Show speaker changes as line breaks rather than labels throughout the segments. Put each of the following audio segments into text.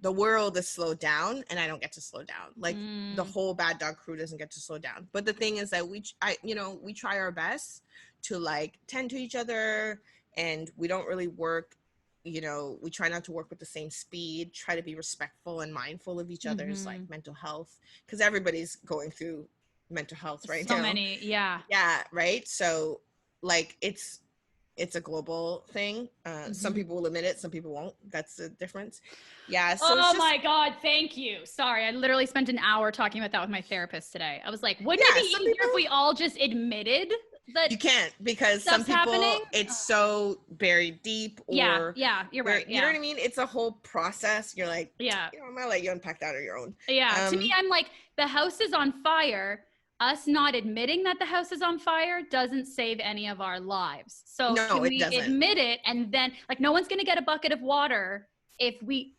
the world is slowed down and I don't get to slow down. Like the whole Bad Dog crew doesn't get to slow down. But the thing is that we try our best to like tend to each other, and we don't really work, we try not to work with the same speed, try to be respectful and mindful of each other's like mental health, because everybody's going through mental health right now.
So many, yeah.
Yeah, right? So like it's a global thing. Some people will admit it, some people won't. That's the difference. Yeah. So
my God, thank you. Sorry, I literally spent an hour talking about that with my therapist today. I was like, wouldn't it be easier if we all just admitted that?
You can't, because some people,
happening?
It's so buried deep. Or
you're right.
You know what I mean? It's a whole process. You're like,
I'm
gonna let you unpack that on your own.
To me, I'm like, the house is on fire. Us not admitting that the house is on fire doesn't save any of our lives. So
no,
we admit it, and then like no one's gonna get a bucket of water if we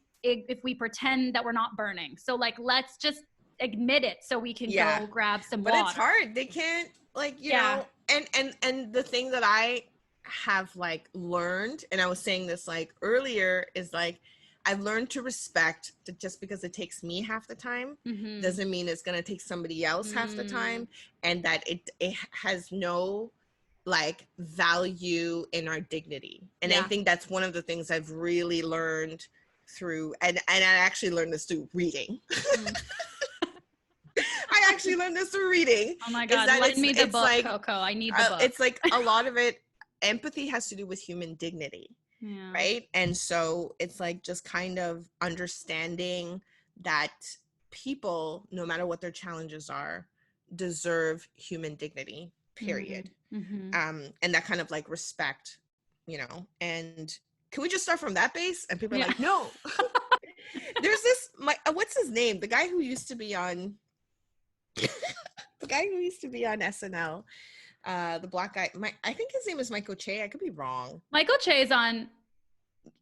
pretend that we're not burning. So like let's just admit it so we can go grab some water.
But it's hard. They can't like you know. And the thing that I have like learned, and I was saying this like earlier, is like I've learned to respect that just because it takes me half the time doesn't mean it's going to take somebody else half the time, and that it has no like value in our dignity. And I think that's one of the things I've really learned through, and I actually learned this through reading. I actually learned this through reading.
Oh my God, lend me the book, like, Coko. I need the book.
It's like a lot of it, empathy has to do with human dignity. Yeah. Right. And so it's like just kind of understanding that people, no matter what their challenges are, deserve human dignity, period. And that kind of like respect, and can we just start from that base? And people are like, no. There's this, what's his name? The guy who used to be on SNL. The black guy, I think his name is Michael Che. I could be wrong.
Michael Che is on.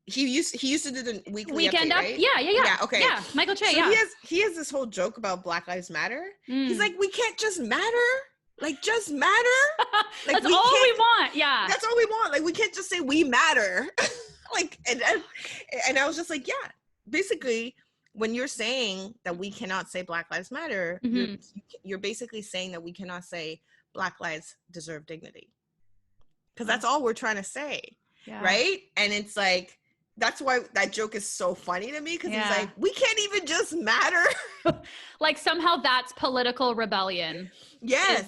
He used to do the
weekend
update,
up,
right?
Yeah.
Okay.
Yeah, Michael Che.
So he has this whole joke about Black Lives Matter. He's like, we can't just matter. Like, just matter. Like,
that's all we want. Yeah.
That's all we want. Like, we can't just say we matter. Like, and I was just like, yeah. Basically, when you're saying that we cannot say Black Lives Matter, you're basically saying that we cannot say Black lives deserve dignity. Because that's all we're trying to say, right? And it's like, that's why that joke is so funny to me, because he's like, we can't even just matter.
Like somehow that's political rebellion.
Yes.